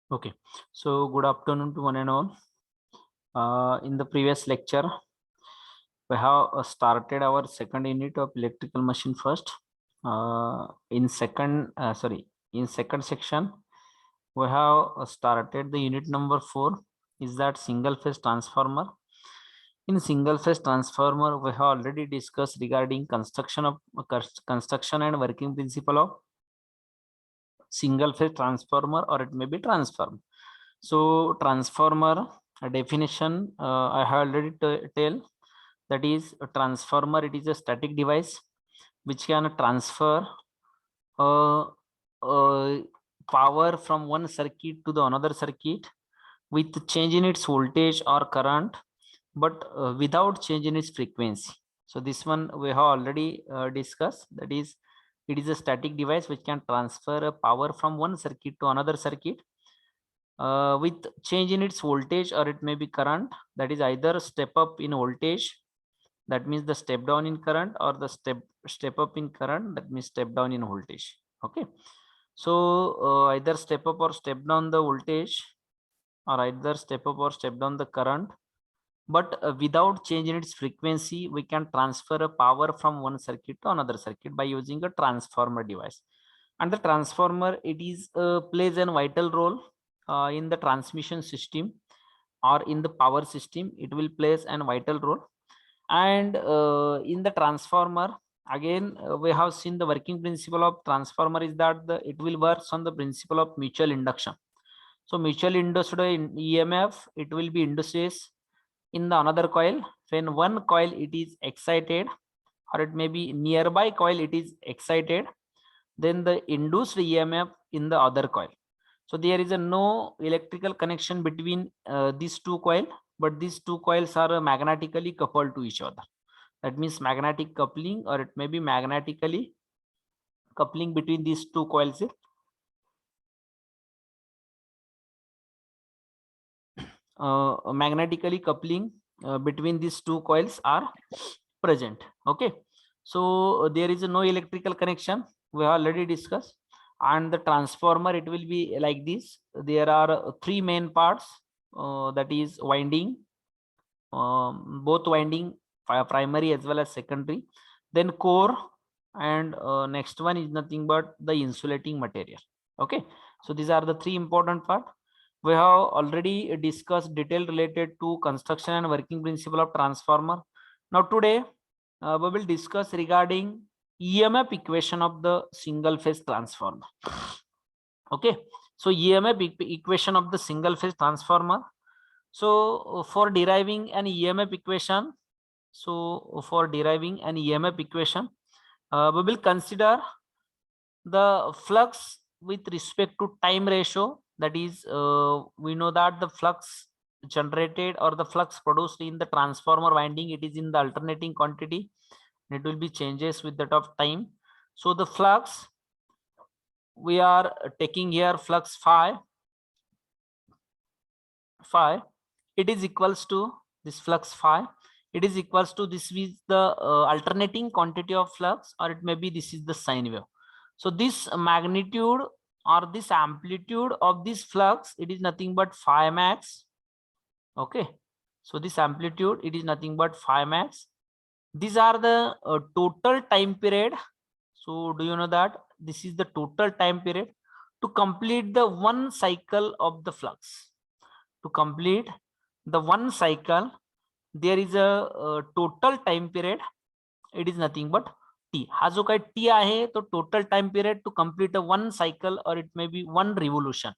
Okay, so good afternoon to one and all. In the previous lecture, we have started our second unit of electrical machine first. In second section, we have started the unit number 4. Is that single phase transformer? In single phase transformer, we have already discussed regarding construction and working principle of single phase transformer, or it may be transformer. So transformer definition, I have already tell, that is a transformer. It is a static device which can transfer uh, power from one circuit to the another circuit with change in its voltage or current, but without change in its frequency. So this one we have already discussed, that is it is a static device which can transfer a power from one circuit to another circuit with change in its voltage, or it may be current, that is either step up in voltage, that means the step down in current, or the step up in current, that means step down in voltage. Okay, so either step up or step down the voltage, or either step up or step down the current, but without change in its frequency, we can transfer a power from one circuit to another circuit by using a transformer device. And the transformer, it is plays a vital role in the transmission system or in the power system. It will plays a vital role. And in the transformer, again we have seen the working principle of transformer is that it will work on the principle of mutual induction. So mutual induced EMF, it will be induces in the another coil. When one coil it is excited, or it may be nearby coil it is excited, then the induced EMF in the other coil. So there is a no electrical connection between these two coils, but these two coils are magnetically coupled to each other. That means magnetic coupling, or it may be magnetically coupling between these two coils. Magnetically coupling between these two coils are present. Okay, so there is no electrical connection, we have already discussed. And the transformer, it will be like this. There are three main parts, that is winding, both winding, primary as well as secondary, then core, and next one is nothing but the insulating material. Okay, so these are the three important part. We have already discussed detail related to construction and working principle of transformer. Now today we will discuss regarding EMF equation of the single phase transformer. Okay, so EMF equation of the single phase transformer. So for deriving an EMF equation, we will consider the flux with respect to time ratio. That is, we know that the flux generated or the flux produced in the transformer winding, it is in the alternating quantity. It will be changes with that of time. So the flux, we are taking here flux phi, it is equals to this flux phi, it is equals to this is the alternating quantity of flux, or it may be this is the sine wave. So this magnitude or this amplitude of this flux, it is nothing but phi max. Okay, so this amplitude, it is nothing but phi max. These are the total time period. So do you know that this is the total time period to complete the one cycle of the flux? To complete the one cycle, there is a total time period, it is nothing but t. हा जो काही t आहे तो total time period to complete a one cycle, और it may be one revolution.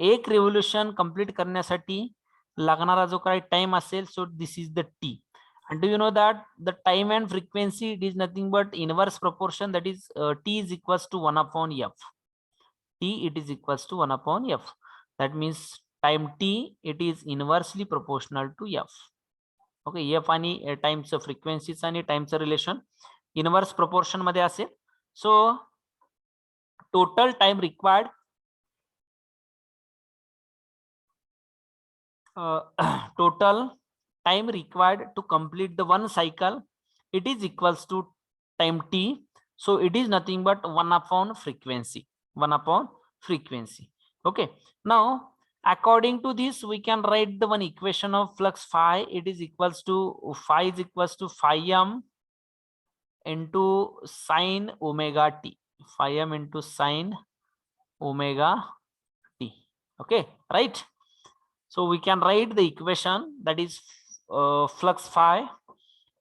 एक revolution complete करण्यासाठी लागणारा जो काही टाइम असेल, so this is the T. And do you know that the time and frequency, it is nothing but inverse proportion, that is t is equals to 1 upon f. T, it is equals to 1 upon f. That means time t, it is inversely proportional to f. Okay, f आणि टाइमच फ्रिक्वेन्सीच आणि टाइमचं relation inverse proportion मध्ये असेल. So total time required, total time required to complete the one cycle, it is equals to time t. So it is nothing but 1 upon frequency, 1 upon frequency. Okay, now According to this, we can write the one equation of flux phi. It is equals to phi is equals to phi m into sine omega t. Phi m into sine omega t. Okay, right? So we can write the equation that is flux phi.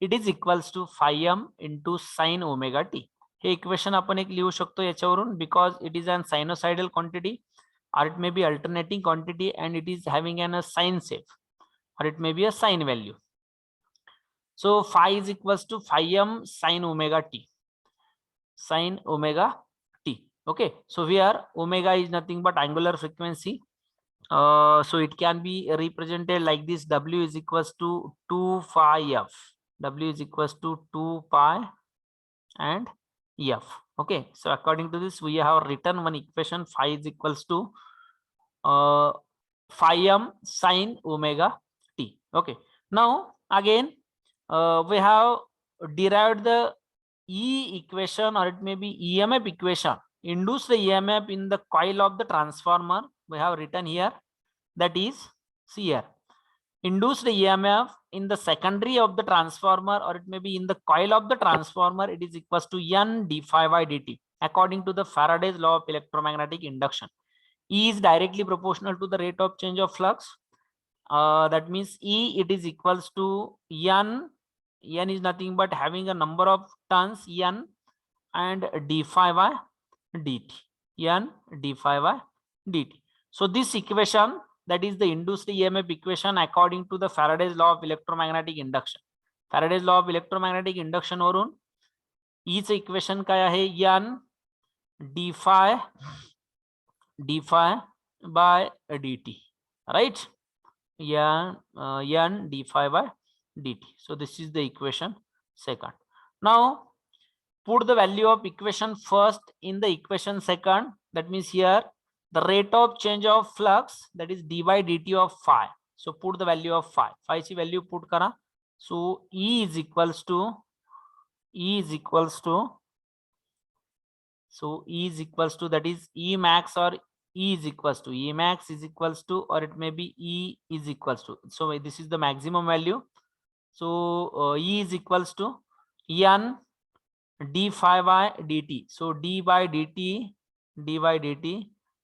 It is equals to phi m into sine omega t. Hey equation आपण एक लिहू शकतो याच्यावरून, because it is an sinusoidal quantity, or it may be alternating quantity, and it is having an a sine shape, or it may be a sine value. So phi is equals to phi m sine omega t. Sine omega t. Okay, so here omega is nothing but angular frequency. So it can be represented like this: W is equals to 2 phi f. W is equals to 2 pi and f. Okay, so according to this, we have written one equation: phi is equals to phi m sine omega t. Okay, now again we have derived the E equation, or it may be EMF equation. Induce the EMF in the coil of the transformer. We have written here, that is, see here, induce the EMF in the secondary of the transformer, or it may be in the coil of the transformer. It is equals to N d phi by dt, according to the Faraday's law of electromagnetic induction. E is directly proportional to the rate of change of flux. That means E, it is equals to N. N is nothing but having a number of turns N, and d phi by dt. N d phi by dt. So this equation, that is the induced EMF equation according to the Faraday's law of electromagnetic induction. Faraday's law of electromagnetic induction वरून E चं equation काय आहे? N d phi by dt, right? N d phi by dt. So this is the equation second. Now put the value of equation first in the equation second. That means here the rate of change of flux, that is d by dt of phi. So put the value of phi. Phi ची value put करा. So E is equals to that is E max, or E is equals to E max is equals to, or it may be E is equals to. So this is the maximum value. So E is equals to N d phi by dt. So d by dt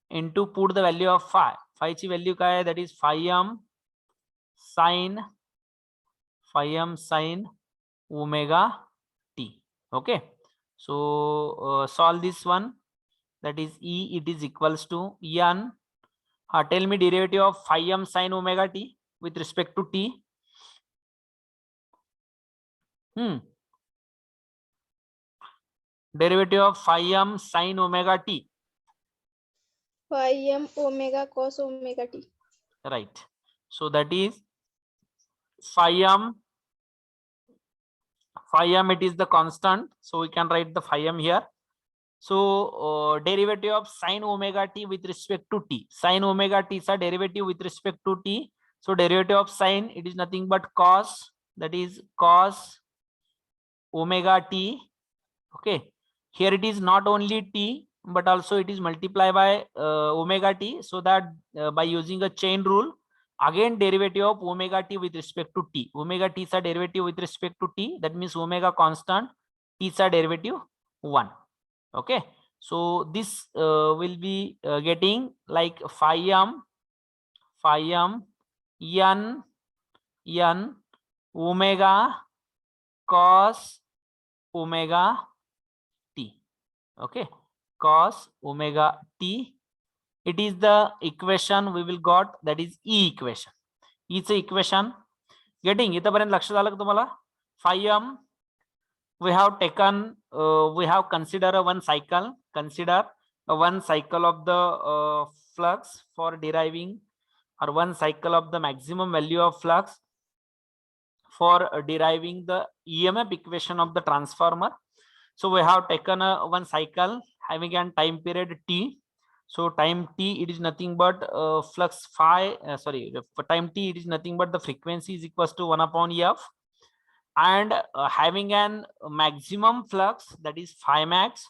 into, put the value of phi. Phi ची value काय आहे? That is phi m sine omega t. Okay, so solve this one. That is E, it is equals to N. Tell me derivative of phi m sine omega t with respect to t. Derivative of phi m sine omega t. Phi m omega cos omega t. Right. So that is phi m, it is the constant. So we can write the phi m here. So derivative of sine omega t with respect to t. Sine omega t is a derivative with respect to t. So derivative of sine, it is nothing but cos, that is cos omega t. Okay, here it is not only t, but also it is multiplied by omega t, so that by using a chain rule, again derivative of omega t with respect to t. Omega t is a derivative with respect to t. That means omega constant, t is a derivative 1. Okay, so this will be getting like phi m n omega cos omega t. Okay, cos omega t. It is the equation we will got, that is E equation. E चं equation getting इथपर्यंत लक्ष झालं का तुम्हाला? Phi m, we have taken, we have considered one cycle. Consider one cycle of the flux for deriving, or one cycle of the maximum value of flux for deriving the EMF equation of the transformer. So we have taken one cycle having a time period t. So time t, it is nothing but flux phi, for time t, it is nothing but the frequency is equals to 1 upon f, and having an maximum flux, that is phi max.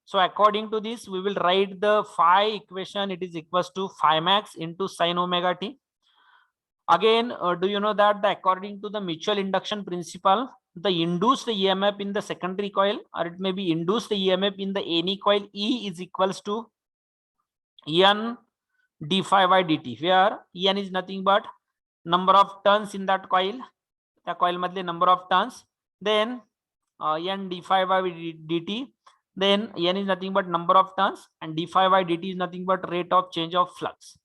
So according to this, we will write the phi equation. It is equals to phi max into sin omega t. Again, do you know that according to the mutual induction principle, the induced EMF in the secondary coil, or it may be induced EMF in the any coil, E is equals to N d phi by dt, where N is nothing but number of turns in that coil, the coil madle number of turns, then N d phi by dt, then N is nothing but number of turns, and d phi by dt is nothing but rate of change of flux.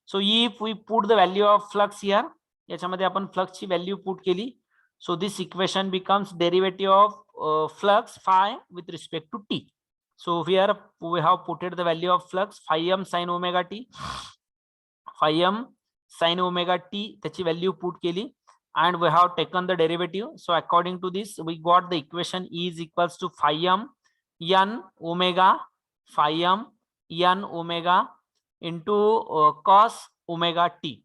So if we put the value of flux here, याच्यामध्ये आपण flux ची value put केली, so this equation becomes derivative of flux phi with respect to t. So here we have put the value of flux phi m sin omega t, phi m sin omega t त्याची value put केली, and we have taken the derivative. So according to this, we got the equation E is equals to phi m n omega phi m n omega into cos omega t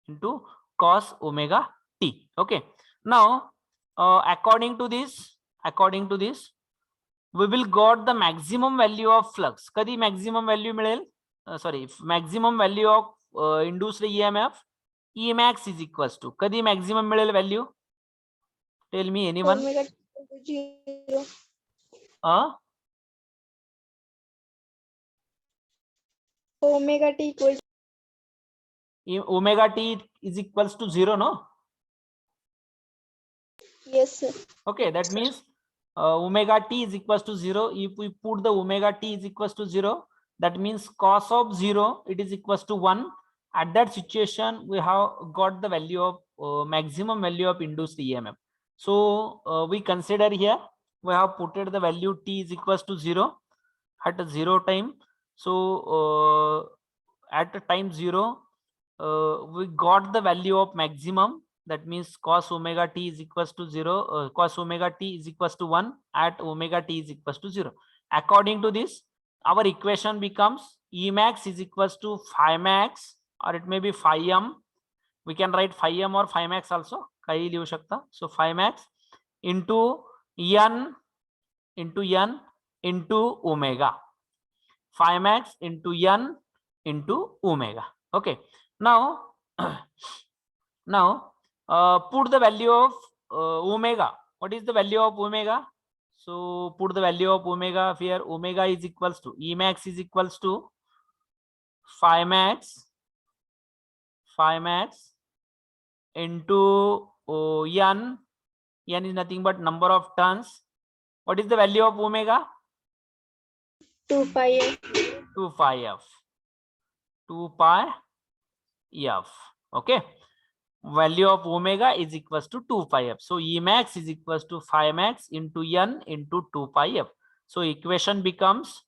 into cos omega t. Okay, now according to this we will got the maximum value of flux. कधी maximum value मिळेल? Sorry, maximum value of induced EMF E max is equals to कधी maximum मिळेल value? Tell me anyone. Omega t 0. Omega t equals Omega t is equals to 0, no? yes sir. Okay, that means omega t is equals to 0. If we put the omega t is equals to 0, that means cos of 0 it is equals to 1. At that situation, we have got the value of maximum value of induced EMF. So we consider here we have put the value t is equals to 0 at a 0 time. So at a time 0, we got the value of maximum. That means cos omega t is equals to 0, cos omega t is equals to 1 at omega t is equals to 0. According to this, our equation becomes E max is equals to phi max, or it may be phi m. We can write phi m or phi max also. काही लिहू शकता. So phi max into n into omega. Phi max into n into omega. Okay. Now put the value of omega. What is the value of omega? So put the value of omega here. Omega is equals to E max is equals to phi max into n. N is nothing but number of turns. What is the value of omega? 2 pi f. 2 pi f. 2 pi f. Okay. Value of omega is equals to 2 pi f. So E max is equals to phi max into n into 2 pi f. So equation becomes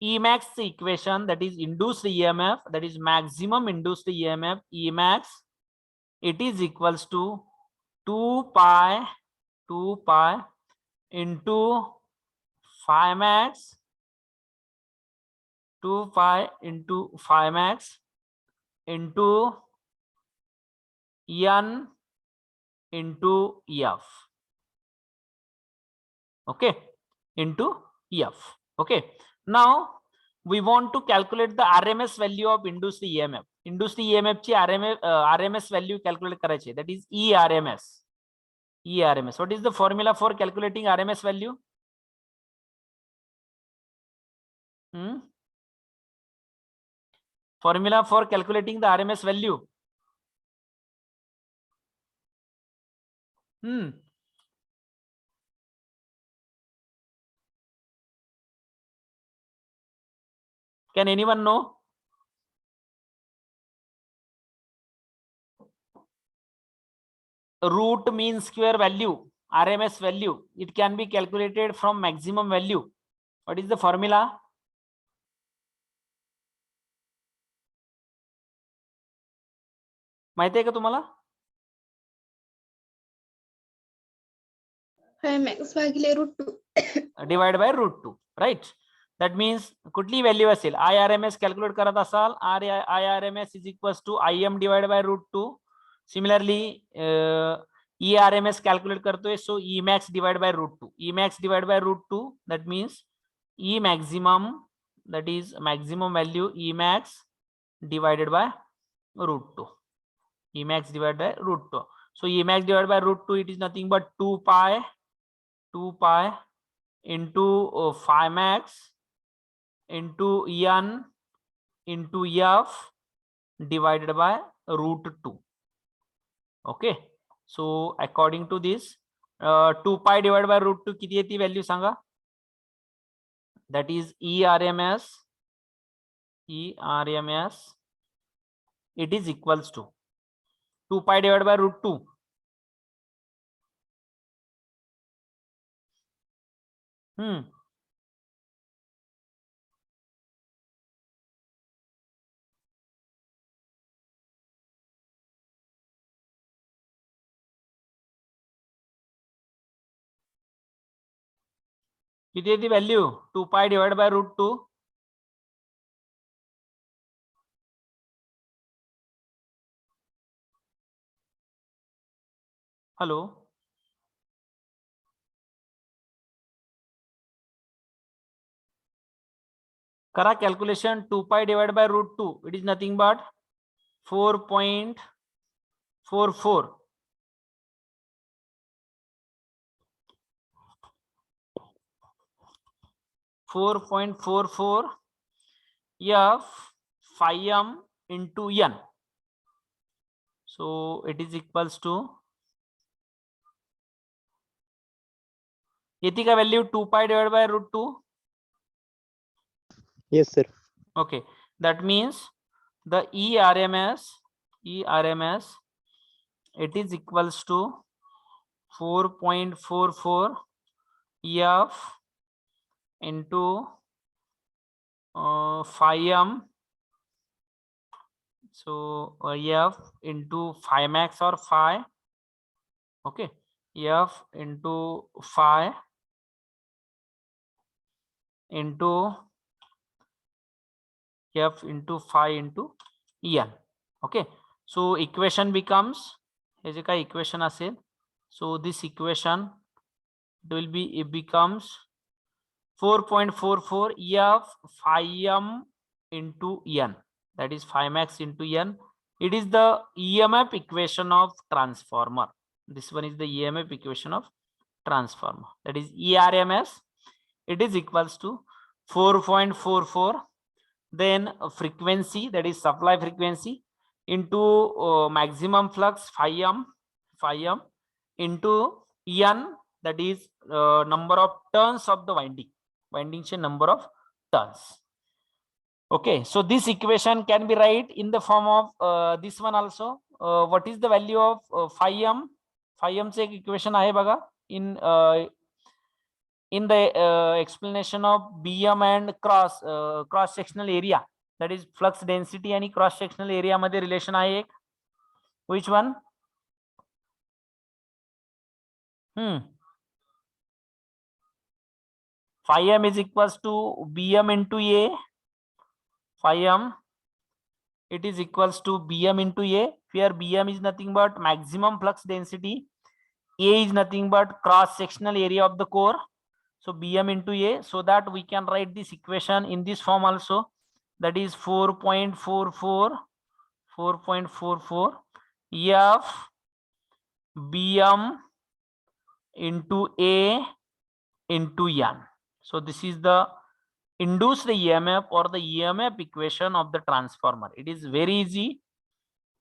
E max equation, that is induced EMF, that is maximum induced EMF E max, it is equals to 2 pi into phi max, 2 pi into phi max into n into f. Okay, into f. Okay, now we want to calculate the RMS value of induced EMF. Induced EMF ची RMS value calculate करायची, that is ERMS. What is the formula for calculating RMS value? Formula for calculating the RMS value. Can anyone know? Root mean square value, RMS value. It can be calculated from maximum value. What is the formula? माहिती आहे का तुम्हाला? Phi max भागिले √2 divided by √2, right? That means कुठली value असेल, IRMS calculate करत असाल, IRMS is equals to IM divided by √2. Similarly, ERMS calculate करतोय, so E max divided by √2. E max divided by √2, that means E maximum, that is maximum value E max divided by root 2. E max divided by root 2. So E max divided by root 2, it is nothing but 2 pi into phi max into n into f divided by root 2. Okay, so according to this 2 pi divided by root 2 किती येती value Sanga? That is ERMS, it is equals to 2 pi divided by root 2. किती येते value? 2 pi divided by root 2. Hello. करा calculation. 2 pi divided by root 2, it is nothing but 4.44. 4.44 f phi m into n. So it is equals to येती का value 2 pi divided by root 2. Yes, sir. Okay, that means the ERMS, it is equals to 4.44 f into phi m. So f into phi max or phi. Okay, f into phi into f into phi into en. Okay, so equation becomes, हे जे काय equation असेल, so this equation will be, it becomes 4.44 f phi m into n, that is phi max into n. It is the EMF equation of transformer. This one is the EMF equation of transformer, that is ERMS. It is equals to 4.44, then frequency, that is supply frequency, into maximum flux phi m into n, that is number of turns of the winding chain number of turns. Okay, so this equation can be write in the form of this one also. What is the value of phi m? Phi m चे एक equation आहे बघा in the explanation of BM and cross sectional area, that is flux density and cross sectional area मध्ये relation आहे एक. Which one? Phi m is equals to BM into A. Phi m, it is equals to BM into A, where BM is nothing but maximum flux density, A is nothing but cross sectional area of the core. So BM into A, so that we can write this equation in this form also, that is 4.44 f BM into A into n. So this is the induced EMF or the EMF equation of the transformer. It is very easy.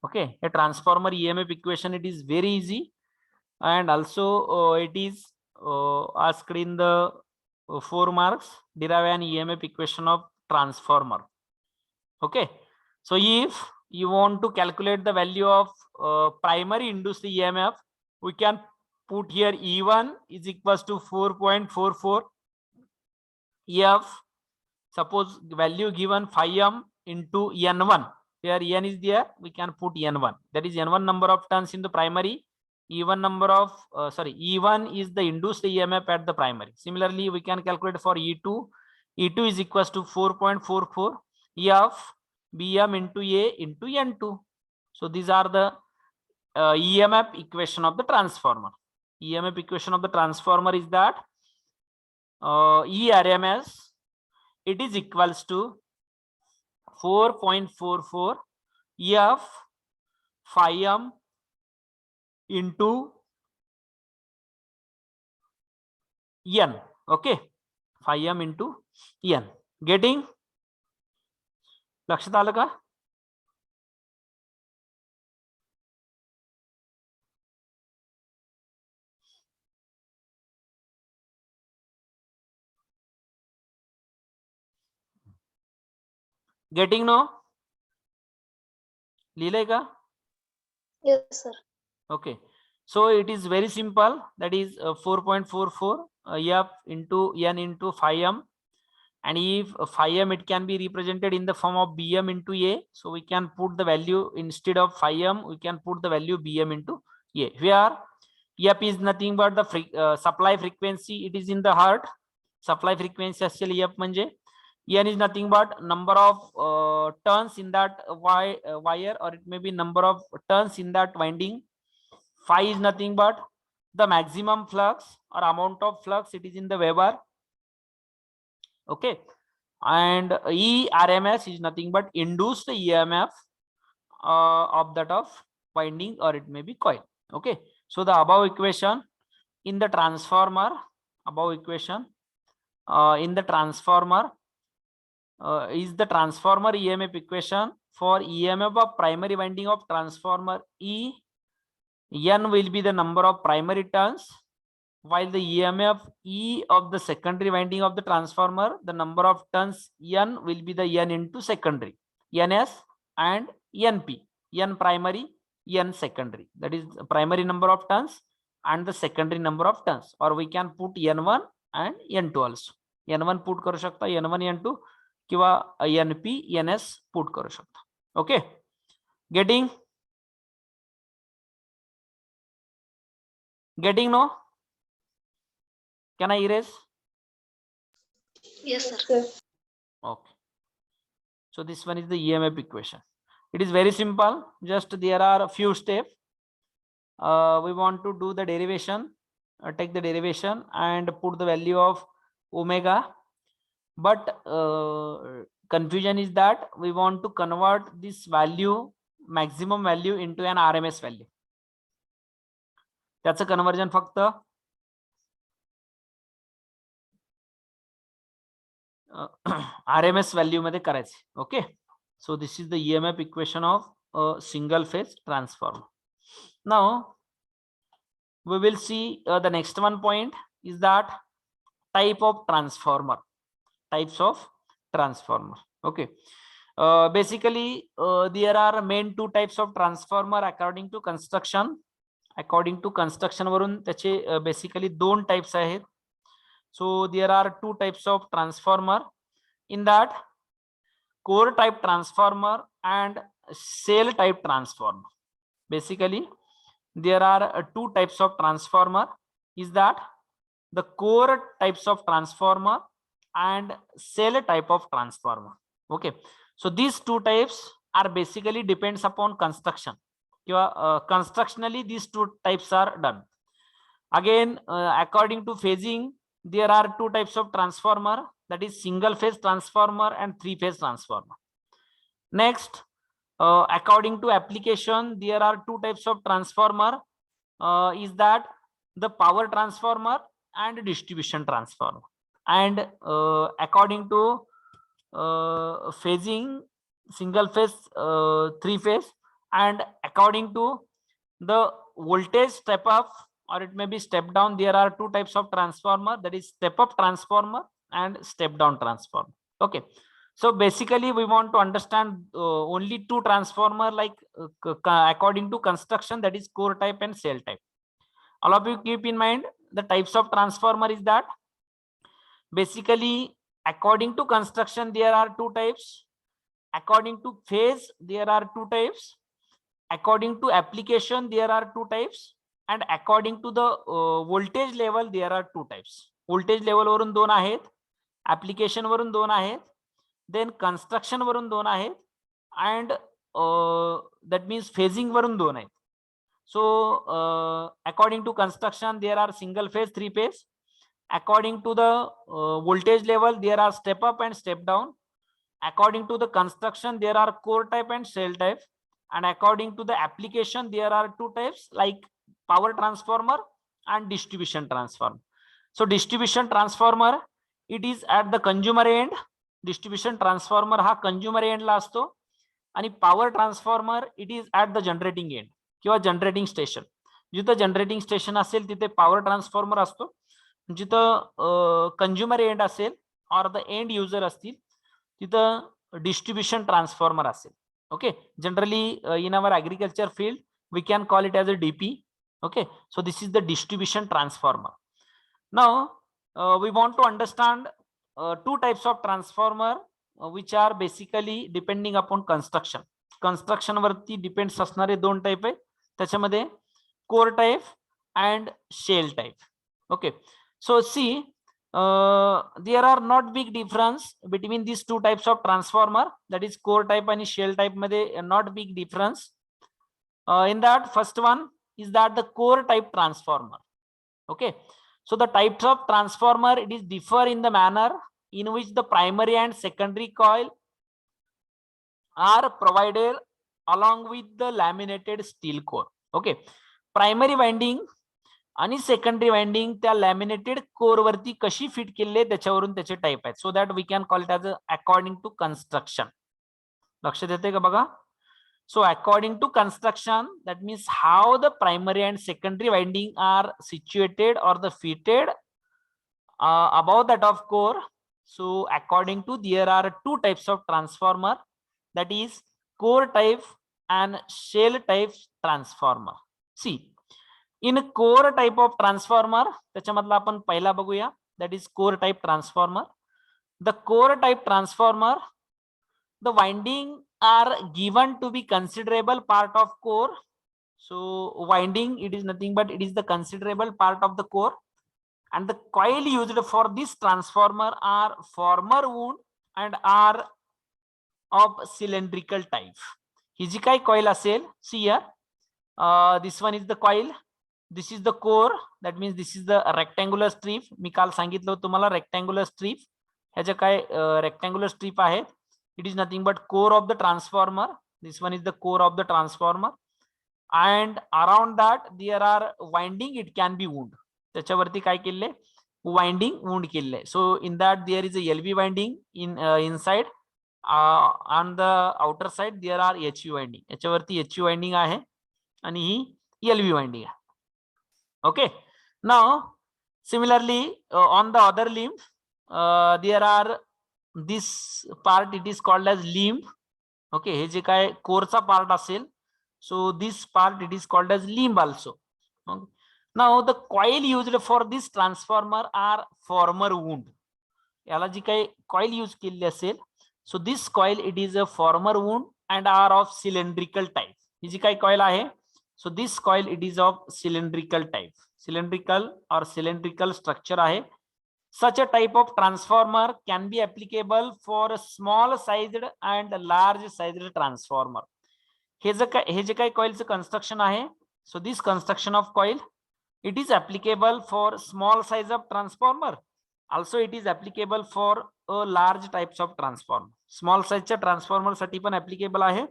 Okay, a transformer EMF equation, it is very easy, and also it is asked in the 4 marks, derive an EMF equation of transformer. Okay, so if you want to calculate the value of primary induced EMF, we can put here E1 is equals to 4.44 f, suppose value given phi m into n1, where n is there, we can put n1, that is n1 number of turns in the primary, E1 number of E1 is the induced EMF at the primary. Similarly, we can calculate for E2. E2 is equals to 4.44 f BM into A into N2. So these are the EMF equation of the transformer. EMF equation of the transformer is that ERMS it is equals to 4.44 F phi m into n. Okay, phi m into n. Getting? लक्षात आलं का? Getting? No? लिहिलंय का? Yes, sir. Okay, so it is very simple. That is 4.44 F into n into phi m, and if phi m, it can be represented in the form of bm into a. So we can put the value, instead of phi m, we can put the value bm into a. Where f is nothing but the supply frequency. It is in the heart. Supply frequency actually f म्हणजे n is nothing but number of turns in that wire, or it may be number of turns in that winding. Phi is nothing but the maximum flux or amount of flux. It is in the Weber. Okay, and E RMS is nothing but induced EMF of that of winding, or it may be coil. Okay, so the above equation in the transformer, in the transformer is the transformer EMF equation. For EMF of primary winding of transformer E, N will be the number of primary turns, while the EMF E of the secondary winding of the transformer, the number of turns N will be the N into secondary, NS and NP. N primary, N secondary. That is the primary number of turns and the secondary number of turns. Or we can put N1 and N2 also. N1 put करू शकता, N1 N2 किंवा NP NS put करू शकता. Okay, getting? No? Can I erase? Yes, sir. Okay, so this one is the EMF equation. It is very simple. Just there are a few steps. We want to do the derivation, take the derivation and put the value of omega. But confusion is that we want to convert this value, maximum value, into an RMS value. त्याचं conversion फक्त RMS value मध्ये करायचे. Okay, so this is the EMF equation of a single phase transformer. Now we will see the next one point is that type of transformer, types of transformer. Okay, basically there are main two types of transformer according to construction. According to construction वरून त्याचे basically दोन types आहेत. So there are two types of transformer in that: core type transformer and cell type transformer. Basically there are two types of transformer is that the core types of transformer and cell type of transformer. Okay, so these two types are basically depends upon construction. Constructionally these two types are done. Again, according to phasing, there are two types of transformer, that is single phase transformer and three phase transformer. Next, according to application, there are two types of transformer, is that the power transformer and distribution transformer. And according to phasing, single phase, three phase, and according to the voltage step up or it may be step down, there are two types of transformer, that is step up transformer and step down transformer. Okay, so basically we want to understand only two transformer, like according to construction, that is core type and cell type. All of you keep in mind the types of transformer is that basically according to construction there are two types, according to phase there are two types, according to application there are two types, and according to the voltage level there are two types. Voltage level वरून दोन आहेत, application वरून दोन आहेत, then construction वरून दोन आहेत, and that means phasing वरून दोन आहेत. So according to construction there are single phase, three phase, According to the voltage level, there are step up and step down. According to the construction, there are core type and shell type. And according to the application, there are two types like power transformer and distribution transformer. So distribution transformer, it is at the consumer end. Distribution transformer हा consumer end ला असतो. आणि power transformer, it is at the generating end किंवा generating station. जिथं generating station असेल तिथे power transformer असतो. जिथं consumer end असेल or the end user असतील तिथं distribution transformer असेल. Okay, generally in our agriculture field we can call it as a DP. Okay, so this is the distribution transformer. Now we want to understand two types of transformer which are basically depending upon construction. Construction वरती depends असणारे दोन type आहे. त्याच्यामध्ये core type and shell type. Okay, so see, there are not big difference between these two types of transformer, that is core type and shell type मध्ये not big difference. In that first one is that the core type transformer. Okay, so the types of transformer, it is differ in the manner in which the primary and secondary coil are provided along with the laminated steel core. Okay, primary winding आणि secondary winding त्या laminated core वरती कशी fit केली आहे त्याच्यावरून त्याचे type आहेत. So that we can call it as according to construction. लक्षात येते का बघा. So according to construction, that means how the primary and secondary winding are situated और the fitted above that of core. So according to, there are two types of transformer, that is core type and shell type transformer. See, in core type of transformer, त्याच्यामधला आपण पहिला बघूया, that is core type transformer. The core type transformer, the winding are given to be considerable part of core. So winding, it is nothing but it is the considerable part of the core, and the coil used for this transformer are former wound and are of cylindrical type. ही जी काही coil असेल, see here, this one is the coil, this is the core, that means this is the rectangular strip. मी काल सांगितलं होतं तुम्हाला rectangular strip, ह्याच्या काय rectangular strip आहे, it is nothing but core of the transformer. This one is the core of the transformer, and around that there are winding, it can be wound. त्याच्यावरती काय केले, वाइंडिंग वुंड केले. So in that there is a LV winding inside, on the outer side there are HV winding. याच्यावरती HV winding आहे आणि ही LV winding आहे. Okay, now similarly on the other limb there are this part, it is called as limb. Okay, हे जे काय कोरचा part असेल, so this part it is called as limb also. Now the coil used for this transformer are former wound. याला जी काही coil use केली असेल, so this coil it is a former wound and are of cylindrical type. ही जी काही coil आहे, so this coil it is of cylindrical type. Cylindrical or cylindrical structure आहे. Such a type of transformer can be applicable for a small sized and large sized transformer. हे जे काही coil चं construction आहे, so this construction of coil, it is applicable for small size of transformer, also it is applicable for a large types of transformer. Small size च्या transformer साठी पण applicable आहे.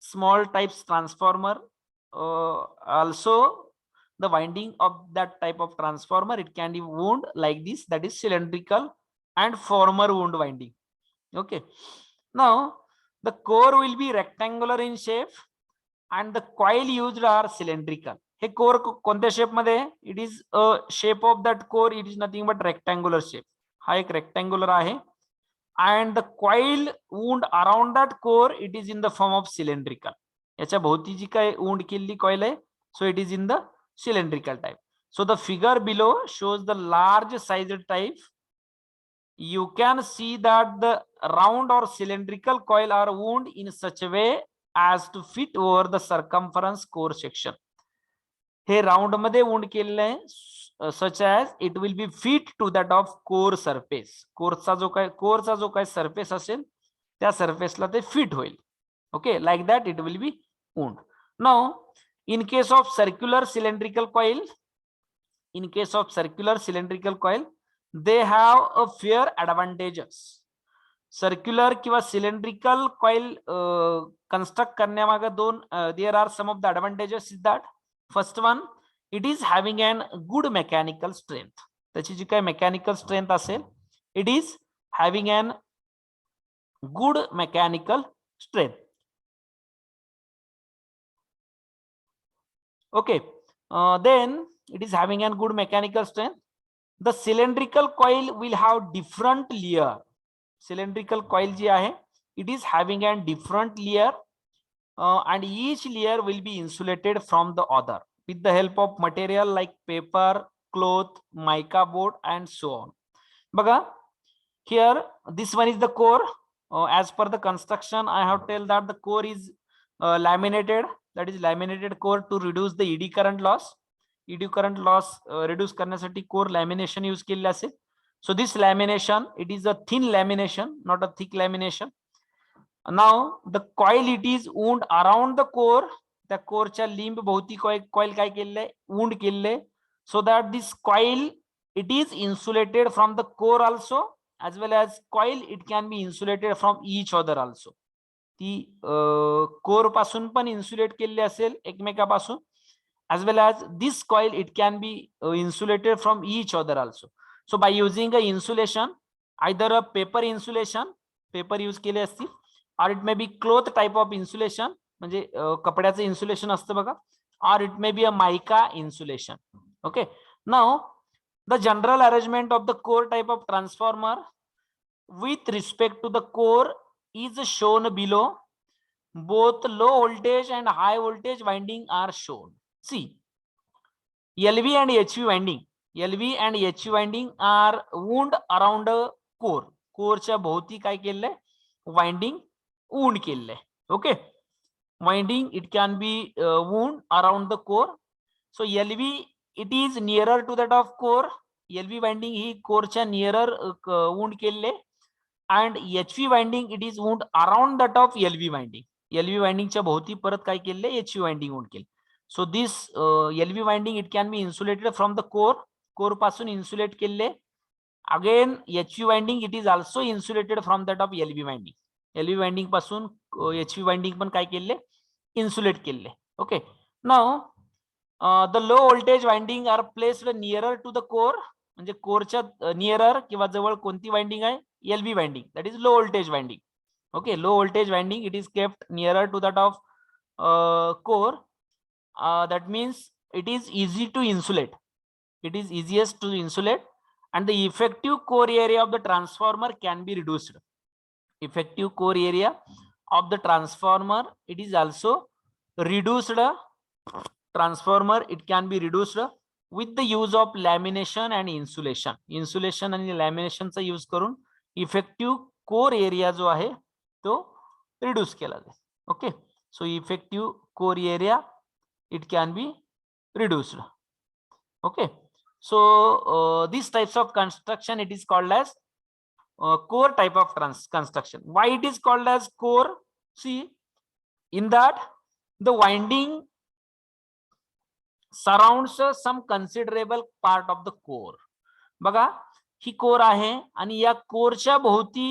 Small types transformer, also the winding of that type of transformer, it can be wound like this, that is cylindrical and former wound winding. Okay, now the core will be rectangular in shape and the coil used are cylindrical. हे core कोणत्या shape मध्ये, it is a shape of that core, it is nothing but rectangular shape. हा एक rectangular आहे, and the coil wound around that core it is in the form of cylindrical. याच्या भोवती जी काय वुंड केलेली कॉइल आहे, so it is in the cylindrical type. So the figure below shows the large sized type. You can see that the round or cylindrical coil are wound in such a way as to fit over the circumference core section. हे round मध्ये wound केलेलं आहे, such as it will be fit to that of core surface. कोरचा जो काय surface असेल त्या सरफेसला ते फिट होईल. Okay, like that it will be wound. Now in case of circular cylindrical coil, they have a fair advantages. Circular किंवा cylindrical coil construct करण्यामागे दोन there are some of the advantages is that first one, it is having an good mechanical strength. त्याची जी काही mechanical strength असेल, it is having an good mechanical strength. Okay, then it is having a good mechanical strength. The cylindrical coil will have different layer. Cylindrical coil ji ahe, it is having a different layer, and each layer will be insulated from the other with the help of material like paper, cloth, mica board, and so on. Baga, here this one is the core. As per the construction, I have told that the core is laminated. That is laminated core to reduce the ED current loss. ED current loss reduce करण्यासाठी core lamination use केलेले असेल. So this lamination, it is a thin lamination, not a thick lamination. Now the coil, it is wound around the core. त्या कोरच्या limb भोवती coil काय केलेले, wound केलेले, so that this coil, it is insulated from the core also, as well as coil, it can be insulated from each other also. ती core पासून पण insulate केलेली असेल एकमेकापासून, as well as this coil, it can be insulated from each other also. So by using a insulation, either a paper insulation, paper use केले असतील, or it may be cloth type of insulation, म्हणजे कपड्याचं insulation असतं बघा, or it may be a mica insulation. Okay, now the general arrangement of the core type of transformer with respect to the core is shown below. Both low voltage and high voltage winding are shown. See, LV and HV winding, LV and HV winding are wound around a core. कोरच्या भोवती काय केलंय, winding wound केलंय. Okay, winding, it can be wound around the core. So LV, it is nearer to that of core. LV winding he कोरच्या nearer wound केलंय, and HV winding, it is wound around that of LV winding. LV winding च्या भोवती परत काय केलंय, HV winding wound केलं. So this LV winding, it can be insulated from the core पासून insulate केले. Again HV winding, it is also insulated from that of LV winding. LV winding पासून HV winding पण काय केले, insulate केले. Okay, now the low voltage winding are placed nearer to the core. म्हणजे कोरच्या nearer किंवा जवळ कोणती winding आहे, LV winding, that is low voltage winding. Okay, low voltage winding, it is kept nearer to that of core. That means it is easy to insulate. It is easiest to insulate, and the effective core area of the transformer can be reduced. Effective core area of the transformer, it is also reduced. Transformer, it can be reduced with the use of lamination and insulation. Insulation आणि lamination चा use करून effective core area जो आहे तो reduce केला जाईल. Okay, so effective core area, it can be reduced. Okay, so these types of construction, it is called as core type of construction. Why it is called as core? See, in that the winding surrounds some considerable part of the core. बघा, ही core आहे आणि या कोरच्या भोवती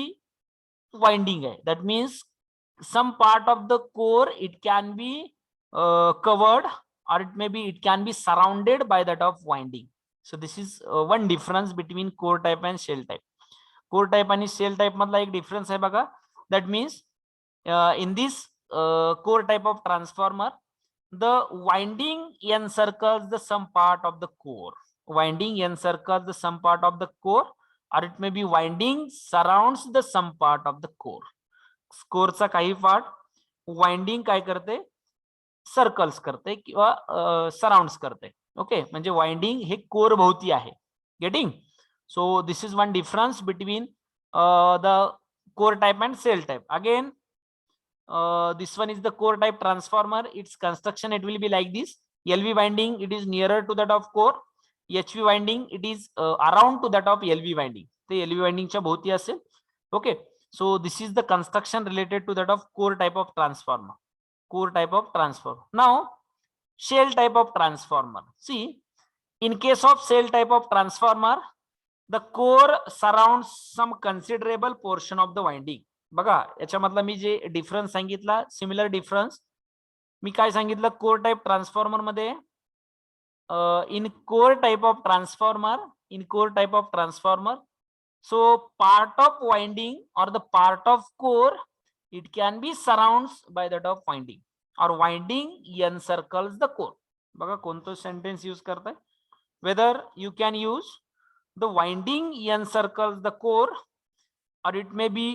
winding आहे. That means some part of the core, it can be covered, or it can be surrounded by that of winding. So this is one difference between core type and shell type. Core type आणि shell type मधला एक difference आहे बघा. That means in this core type of transformer, the winding encircles the some part of the core. Winding encircles the some part of the core, or it may be winding surrounds the some part of the core. Core चा काही part winding काय करते, circles करते किंवा surrounds करते. Okay, म्हणजे winding हे core भोवती आहे. Getting? So this is one difference between the core type and cell type. Again, this one is the core type transformer. Its construction, it will be like this. LV winding, it is nearer to that of core. HV winding, it is around to that of LV winding. ते LV winding च्या भोवती असेल. Okay, so this is the construction related to that of core type of transformer. Core type of transformer. Now, shell type of transformer. See, in case of shell type of transformer, the core surround some considerable portion of the winding. बघा याच्यामधला मी जे difference सांगितला, similar difference मी काय सांगितलं, core type transformer मध्ये in core type of transformer, so part of winding or the part of core, it can be surrounds by that of winding or winding encircles the core. बघा कोणतं sentence use करताय, whether you can use the winding encircles the core or it may be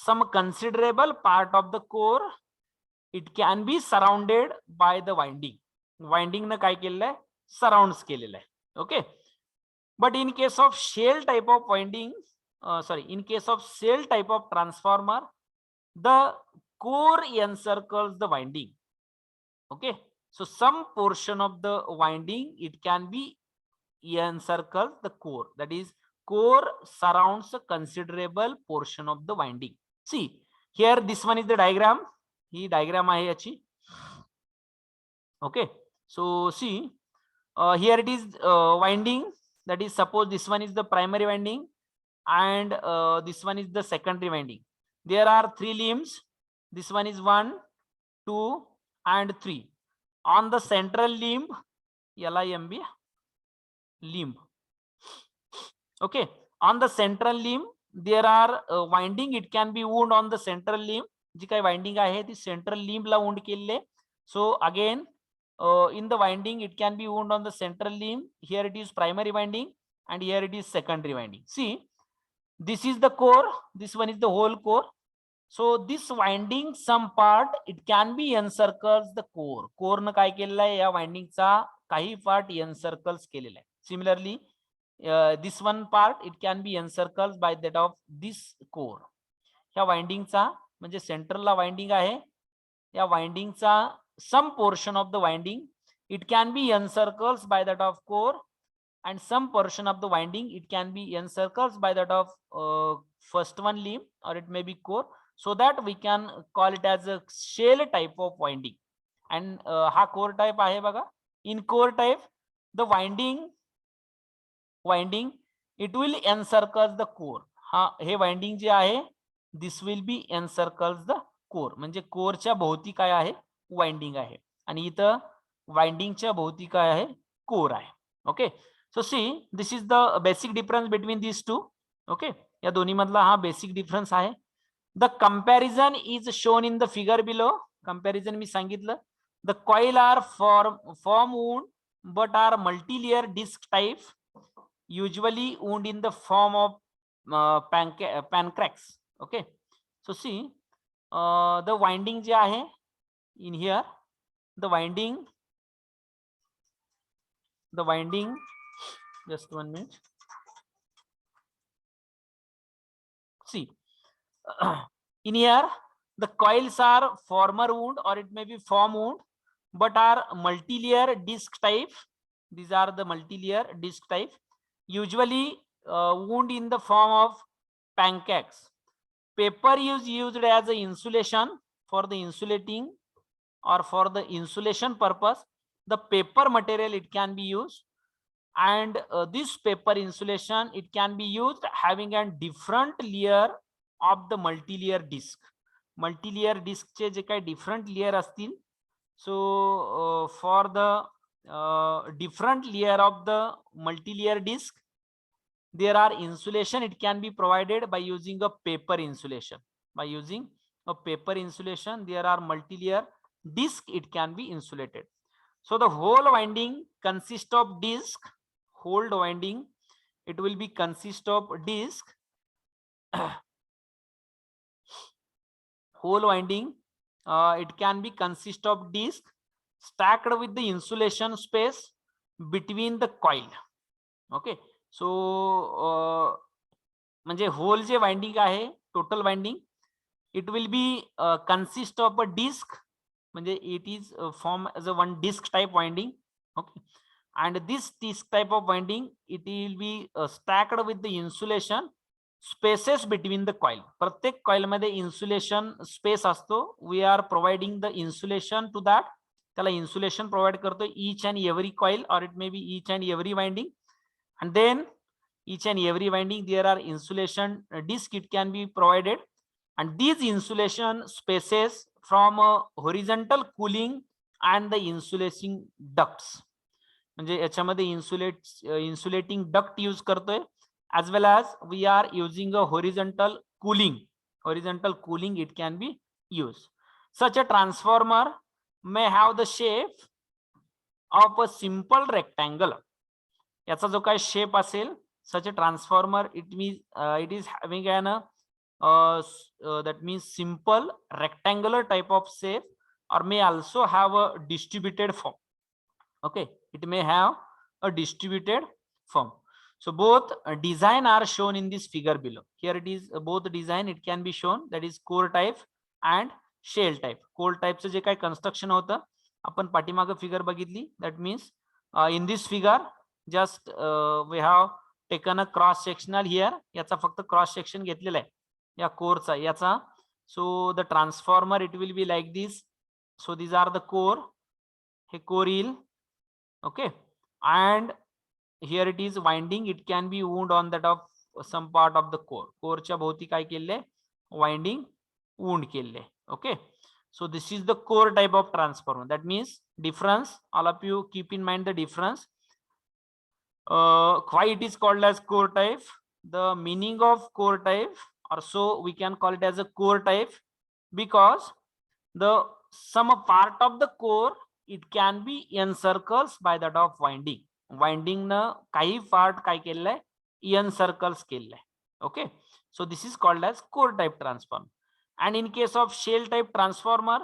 some considerable part of the core, it can be surrounded by the winding ने काय केलेलं आहे, surrounds केलेलं आहे. Okay, but in case of shell type of winding, in case of shell type of transformer, the core encircles the winding. Okay, so some portion of the winding, it can be encircles the core, that is core surrounds a considerable portion of the winding. See here, this one is the diagram, he diagram आहे याची. Okay, so see here it is winding, that is suppose this one is the primary winding and this one is the secondary winding. There are 3 limbs, this one is 1, 2 and 3. On the central limb, LIMB limb. Okay, on the central limb there are winding, it can be wound on the central limb. जी काही winding आहे ती central limb ला wound केलेले. So again in the winding it can be wound on the central limb. Here it is primary winding and here it is secondary winding. See, this is the core, this one is the whole core. So this winding some part, it can be encircles the core. Core न काय केलेलं आहे, या winding चा काही part encircles केलेला आहे. Similarly this one part, it can be encircles by that of this core. ह्या winding चा म्हणजे central ला winding आहे, या winding चा some portion of the winding, it can be encircles by that of core, and some portion of the winding, it can be encircles by that of first one limb or it may be core, so that we can call it as a shell type of winding. And हा core type आहे बघा. In core type, the winding it will encircles the core. हा हे winding जे आहे, this will be encircles the core, म्हणजे कोरच्या भोवती काय आहे, winding आहे, आणि इथं winding च्या भोवती काय आहे, core आहे. Okay, so see, this is the basic difference between these two. Okay, या दोन्ही मधला हा basic difference आहे. The comparison is shown in the figure below. Comparison मी सांगितलं, the coil are form wound but are multi-layer disc type, usually wound in the form of pancreas. Okay, so see the winding जे आहे in here, the winding, just 1 minute. See in here the coils are former wound or it may be form wound but are multi-layer disc type. These are the multi-layer disc type, usually wound in the form of pancakes. Paper is used as a insulation for the insulating or for the insulation purpose. The paper material, it can be used, and this paper insulation, it can be used having a different layer of the multi-layer disc. Multi-layer disc चे जे काही different layer असतील, so for the different layer of the multi-layer disc, there are insulation, it can be provided by using a paper insulation. By using a paper insulation, there are multi-layer disc, it can be insulated. So the whole winding consists of disc, whole winding, it will be consist of disc. Whole winding, it can be consist of disc stacked with the insulation space between the coil. Okay, so म्हणजे whole जे winding आहे, total winding, it will be consist of a disc, म्हणजे it is form as a one disc type winding. Okay, and this disc type of winding, it will be stacked with the insulation spaces between the coil. प्रत्येक coil मध्ये insulation space असतो. We are providing the insulation to that. त्याला insulation provide करतो each and every coil or it may be each and every winding. And then each and every winding there are insulation disc it can be provided, and these insulation spaces from horizontal cooling and the insulating ducts. म्हणजे याच्यामध्ये insulating duct use करतोय, as well as we are using a horizontal cooling it can be used. Such a transformer may have the shape of a simple rectangle. याचा जो काय shape असेल, such a transformer it is having an that means simple rectangular type of shape, or may also have a distributed form. Okay, it may have a distributed form. So both design are shown in this figure below. Here it is both design it can be shown, that is core type and shell type. core type चे जे काय construction होतं आपण पाठीमागे figure बघितली, that means in this figure just we have taken a cross sectional here. याचा फक्त cross section घेतलेला आहे या core चा याचा. So the transformer it will be like this. So these are the core, hey core येईल. Okay, and here it is winding it can be wound on that of some part of the core. core च्या भोवती काय केले, winding wound केले. Okay, so this is the core type of transformer. That means difference, all of you keep in mind the difference. Why it is called as core type? The meaning of core type, or so we can call it as a core type, because the some part of the core it can be encircles by that of winding. Winding na काही part काय केलंय, encircles केलंय. Okay, so this is called as core type transformer. And in case of shell type transformer,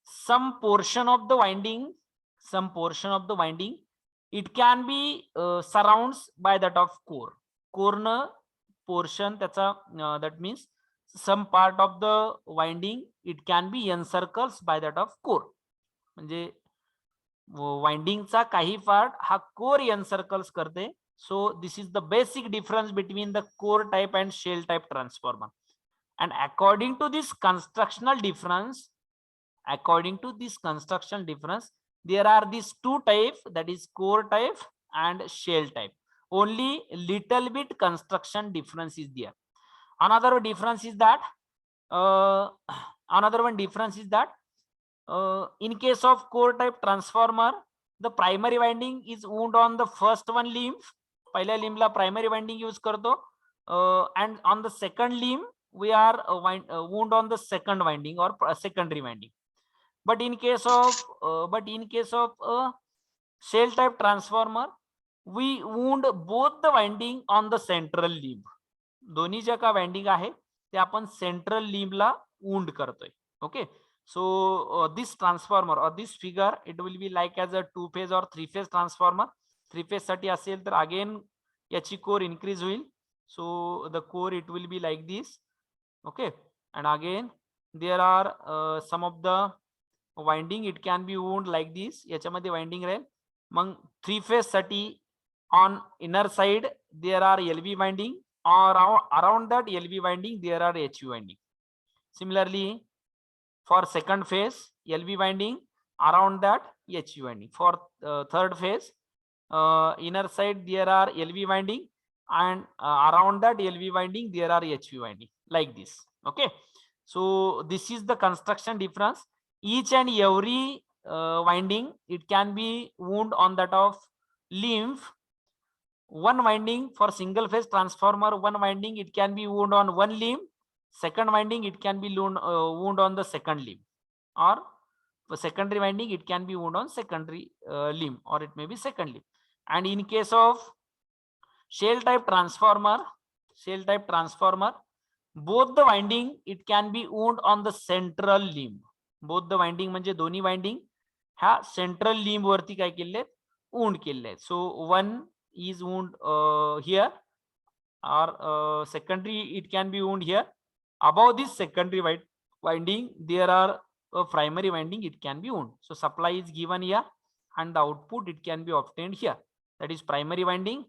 some portion of the winding it can be surrounds by that of core. Core na portion त्याचा that means some part of the winding it can be encircles by that of core. म्हणजे winding चा काही part हा core encircles करते. So this is the basic difference between the core type and shell type transformer. And according to this constructional difference, there are these two types, that is core type and shell type. Only little bit construction difference is there. Another difference is that in case of core type transformer, the primary winding is wound on the first one limb. पहिल्या Limbala primary winding use करतो, and on the second limb we are wound on the second winding or secondary winding. But in case of shell type transformer, we wound both the winding on the central limb. दोन्ही ज्या का winding आहे ते आपण central limb ला wound करतोय. Okay, so this transformer or this figure it will be like as a 2-phase or 3-phase transformer. 3-phase साठी असेल तर again याची core increase होईल. So the core it will be like this. Okay, and again there are some of the winding it can be wound like this. याच्यामध्ये winding राहील. मग 3-phase साठी on inner side there are LV winding, or around that LV winding there are HV winding. Similarly for second phase LV winding, around that HV winding. For third phase inner side there are LV winding, and around that LV winding there are HV winding, like this. Okay, so this is the construction difference. Each and every winding it can be wound on that of limb. One winding for single phase transformer, one winding it can be wound on one limb. Second winding it can be wound on the second limb, or for secondary winding it can be wound on secondary limb, or it may be second limb. And in case of shell type transformer, both the winding it can be wound on the central limb. Both the winding म्हणजे दोन्ही winding ह्या central limb वरती काय केले, wound केले. So one is wound here, or secondary it can be wound here. Above this secondary winding there are a primary winding it can be wound. So supply is given here and the output it can be obtained here, that is primary winding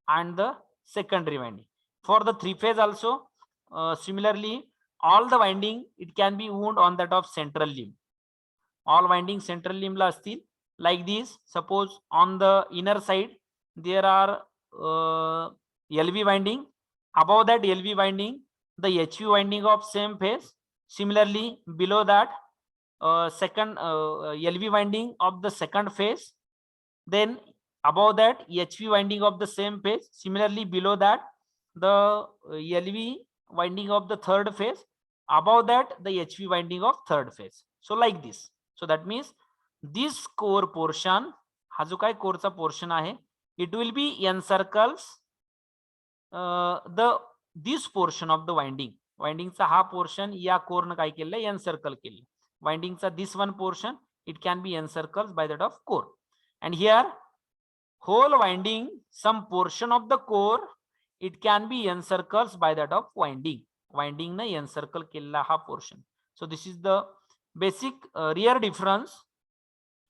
and the secondary winding. For the 3-phase also similarly all the winding it can be wound on that of central limb. All winding central limb ला असतील like this. Suppose on the inner side there are LV winding, above that LV winding the HV winding of same phase, similarly below that second LV winding of the second phase, then above that HV winding of the same phase, similarly below that the LV winding of the third phase, above that the HV winding of third phase. So like this. So that means this core portion, हा जो काय कोरचा portion आहे, it will be encircles this portion of the winding. वाइंडिंगचा हा portion या कोरनं काय केलं, encircle केलं. वाइंडिंगचा this one portion, it can be encircled by that of core. And here whole winding, some portion of the core, it can be encircled by that of winding. Winding na encircle केलेला हा portion. So this is the basic rear difference.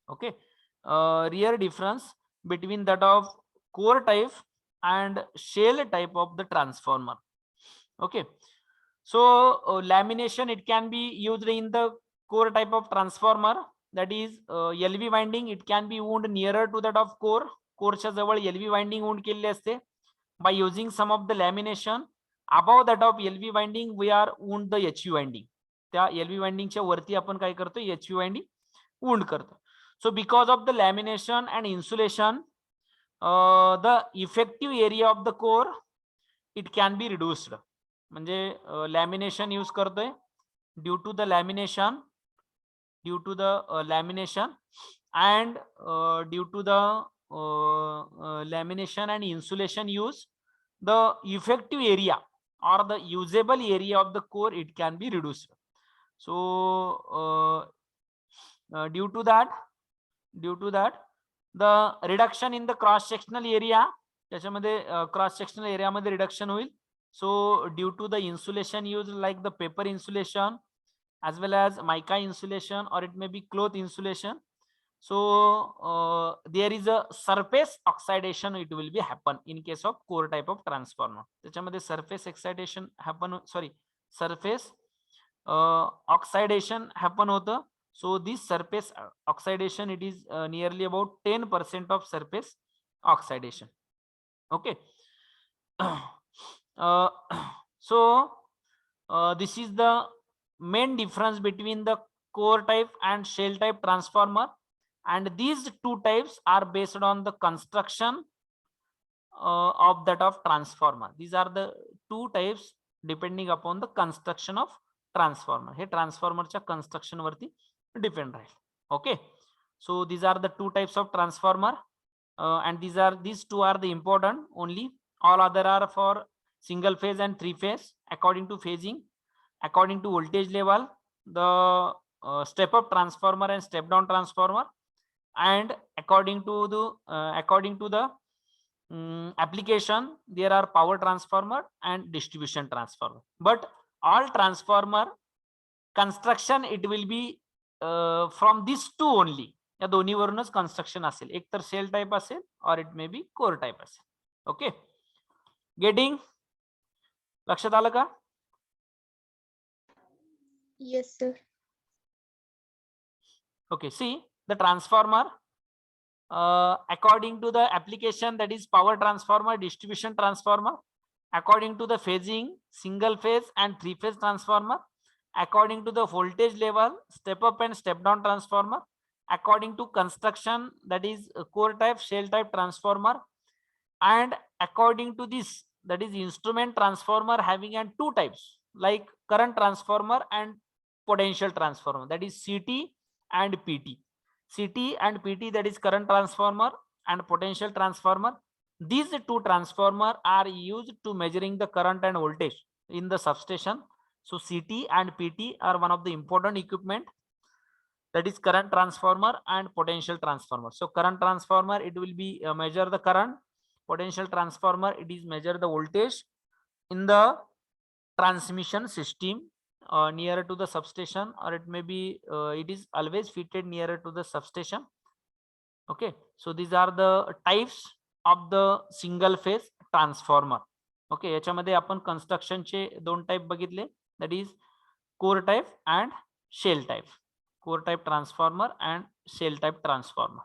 Okay, rear difference between that of core type and shell type of the transformer. Okay, so lamination, it can be used in the core type of transformer, that is LV winding, it can be wound nearer to that of core. कोरच्या जवळ LV winding wound केलेली असते. By using some of the lamination above that of LV winding, we are wound the HV winding. त्या LV winding च्या वरती आपण काय करतो, HV winding wound करतो. So because of the lamination and insulation, the effective area of the core, it can be reduced. म्हणजे lamination use करतोय, due to the lamination and due to the lamination and insulation use, the effective area or the usable area of the core, it can be reduced. So due to that the reduction in the cross sectional area, त्याच्यामध्ये cross sectional area मध्ये reduction होईल. So due to the insulation used, like the paper insulation as well as mica insulation, or it may be cloth insulation, so there is a surface oxidation, it will be happen in case of core type of transformer. त्याच्यामध्ये surface oxidation happen, surface oxidation happen होतं. So this surface oxidation, it is nearly about 10% of surface oxidation. Okay. So this is the main difference between the core type and shell type transformer, and these two types are based on the construction of that of transformer. These are the two types depending upon the construction of transformer. हे ट्रान्सफॉर्मरच्या construction वरती depend Raheel. Okay, so these are the two types of transformer, and these two are the important only. All other are for single phase and three phase according to phasing, according to voltage level, the step up transformer and step down transformer, and according to the application, there are power transformer and distribution transformer. But all transformer construction, it will be from these two only. या दोन्हीवरूनच construction असेल, एक तर shell type असेल or it may be core type असेल. Okay, getting? लक्षात आलं का? Yes, sir. Okay, see the transformer according to the application, that is power transformer, distribution transformer, according to the phasing, single phase and three phase transformer, according to the voltage level, step up and step down transformer, according to construction, that is core type, shell type transformer, and according to this, that is instrument transformer having and two types, like current transformer and potential transformer, that is CT and PT. CT and PT, that is current transformer and potential transformer. These two transformer are used to measuring the current and voltage in the substation. So CT and PT are one of the important equipment, that is current transformer and potential transformer. So current transformer, it will be measure the current. Potential transformer, it is measure the voltage in the transmission system nearer to the substation, or it may be it is always fitted nearer to the substation. Okay, so these are the types of the single phase transformer. Okay, याच्यामध्ये आपण construction चे दोन type बघितले, that is core type and shell type. Core type transformer and shell type transformer.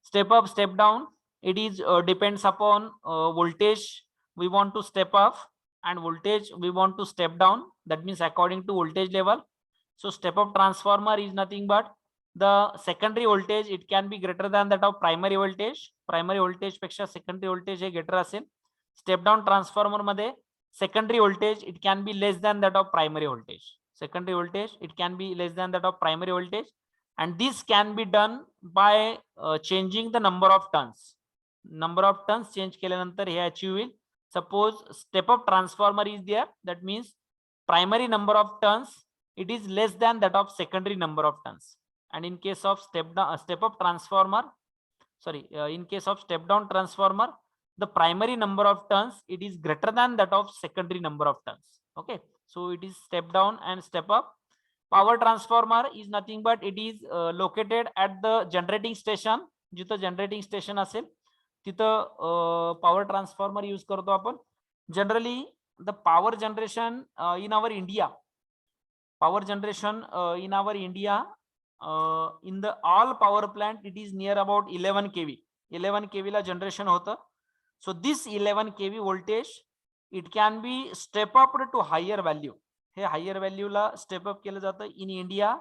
Step up, step down, it is depends upon voltage we want to step up and voltage we want to step down. That means according to voltage level. So step up transformer is nothing but the secondary voltage, it can be greater than that of primary voltage. Primary voltage पेक्षा secondary voltage हे greater असेल. Step down transformer मध्ये secondary voltage it can be less than that of primary voltage. Secondary voltage it can be less than that of primary voltage, and this can be done by changing the number of turns. Number of turns change केल्यानंतर हे achieve होईल. Suppose step up transformer is there, that means primary number of turns it is less than that of secondary number of turns. And in case of step up transformer, in case of step down transformer, the primary number of turns it is greater than that of secondary number of turns. Okay, so it is step down and step up. Power transformer is nothing but it is located at the generating station. जिथं generating station असेल तिथं power transformer use करतो आपण. Generally the power generation in our India, in the all power plant it is near about 11 kV. 11 kV La generation होतं. So this 11 kV voltage it can be step up to higher value. Hey higher value La step up केलं जातं. In India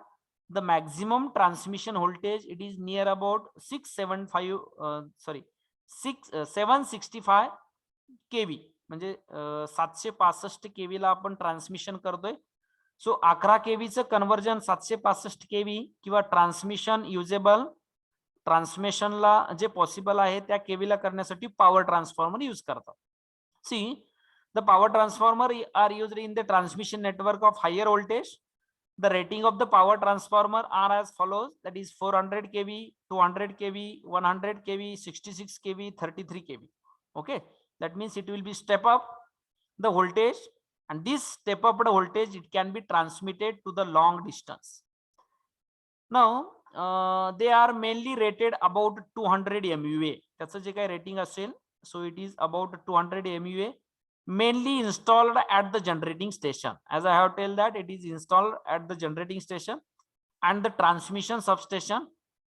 the maximum transmission voltage it is near about 765 kV. म्हणजे 765 kV ला आपण transmission करतोय. So 11 kV चं conversion 765 kV किंवा transmission usable ट्रान्समिशनला जे possible आहे त्या केवीला करण्यासाठी पॉवर ट्रान्सफॉर्मर यूज करतात. See the power transformer are used in the transmission network of higher voltage. The rating of the power transformer are as follows, that is 400 kV, 200 kV, 100 kV, 66 kV, 33 kV. Okay, that means it will be step up the voltage, and this step up the voltage it can be transmitted to the long distance. Now they are mainly rated about 200 MVA. त्याचं जे काही rating असेल, so it is about 200 MVA. Mainly installed at the generating station. As I have told that it is installed at the generating station and the transmission substation.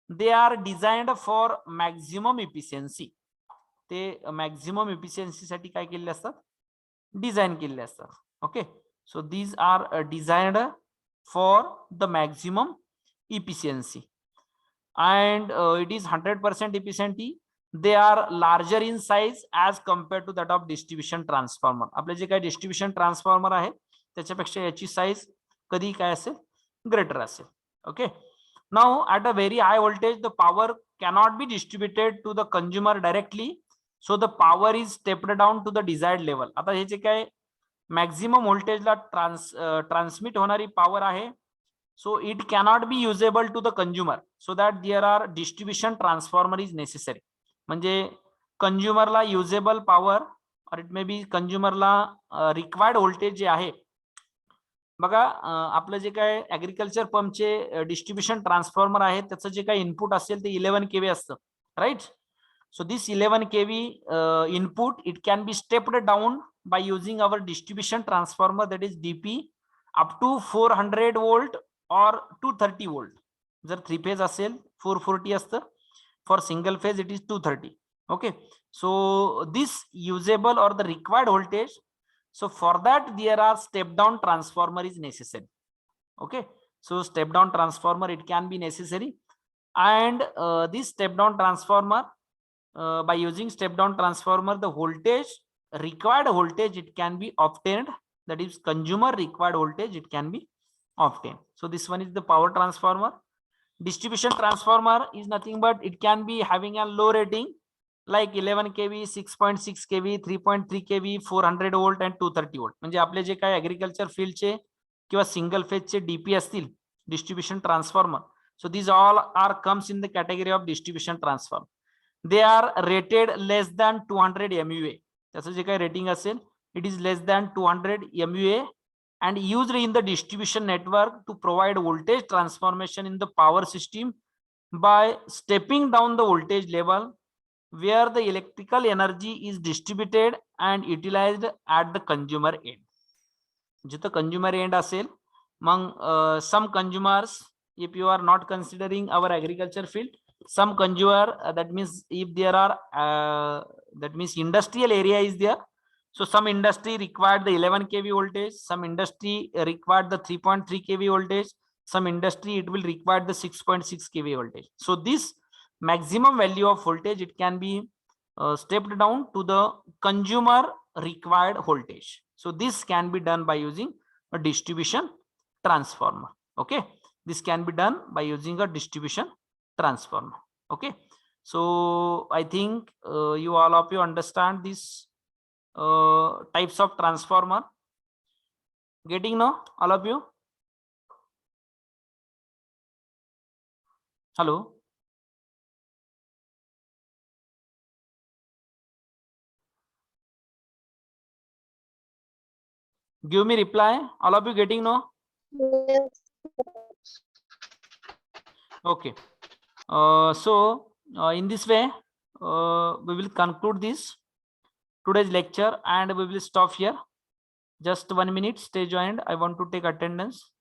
They are designed for maximum efficiency. ते maximum efficiency साठी काय केले असतात, design केले असतात. Okay, so these are designed for the maximum efficiency, and it is 100% efficiency. They are larger in size as compared to that of distribution transformer. आपले जे काही distribution transformer आहे त्याच्यापेक्षा याची साइज कधी काय असेल, ग्रेटर असेल. Okay, now at a very high voltage the power cannot be distributed to the consumer directly, so the power is stepped down to the desired level. आता हे जे काय मॅक्झिमम व्होल्टेजला ट्रान्समिट होणारी पॉवर आहे, so it cannot be usable to the consumer, so that there are distribution transformer is necessary. म्हणजे कंझ्युमरला usable power और it may be कंझ्युमरला रिक्वायर्ड व्होल्टेज जे आहे बघा, आपलं जे काय ऍग्रिकल्चर पंपचे डिस्ट्रीब्युशन ट्रान्सफॉर्मर आहे त्याचं जे काही इनपुट असेल ते 11 kV असतं, right. So this 11 kV input it can be stepped down by using our distribution transformer, that is DP, up to 400 volt or 230 volt. जर 3 फेज असेल 440 असतं, for single phase it is 230. Okay, so this usable or the required voltage, so for that there are step down transformer is necessary. Okay, so step down transformer it can be necessary, and this step down transformer, by using step down transformer the voltage, required voltage it can be obtained, that is consumer required voltage it can be obtained. So this one is the power transformer. Distribution transformer is nothing but it can be having a low rating like 11 kV, 6.6 kV, 3.3 kV, 400 volt and 230 volt. म्हणजे आपले जे काही agriculture फील्डचे किंवा single फेजचे DP असतील distribution transformer, so these all are comes in the category of distribution transformer. They are rated less than 200 MVA. त्याचं जे काही रेटिंग असेल it is less than 200 MVA and used in the distribution network to provide voltage transformation in the power system by stepping down the voltage level where the electrical energy is distributed and utilized at the consumer end. जिथं consumer end असेल, मग some consumers, if you are not considering our agriculture field, some consumer, that means if there are that means industrial area is there. So some industry required the 11 kV voltage, some industry required the 3.3 kV voltage, some industry it will require the 6.6 kV voltage. So this maximum value of voltage, it can be stepped down to the consumer required voltage. So this can be done by using a distribution transformer. Okay, this can be done by using a distribution transformer. Okay, so I think you all of you understand this types of transformer. Getting now, all of you? Hello? Give me reply. All of you getting now? Yes. Okay. So in this way, we will conclude this today's lecture and we will stop here. Just 1 minute. Stay joined. I want to take attendance.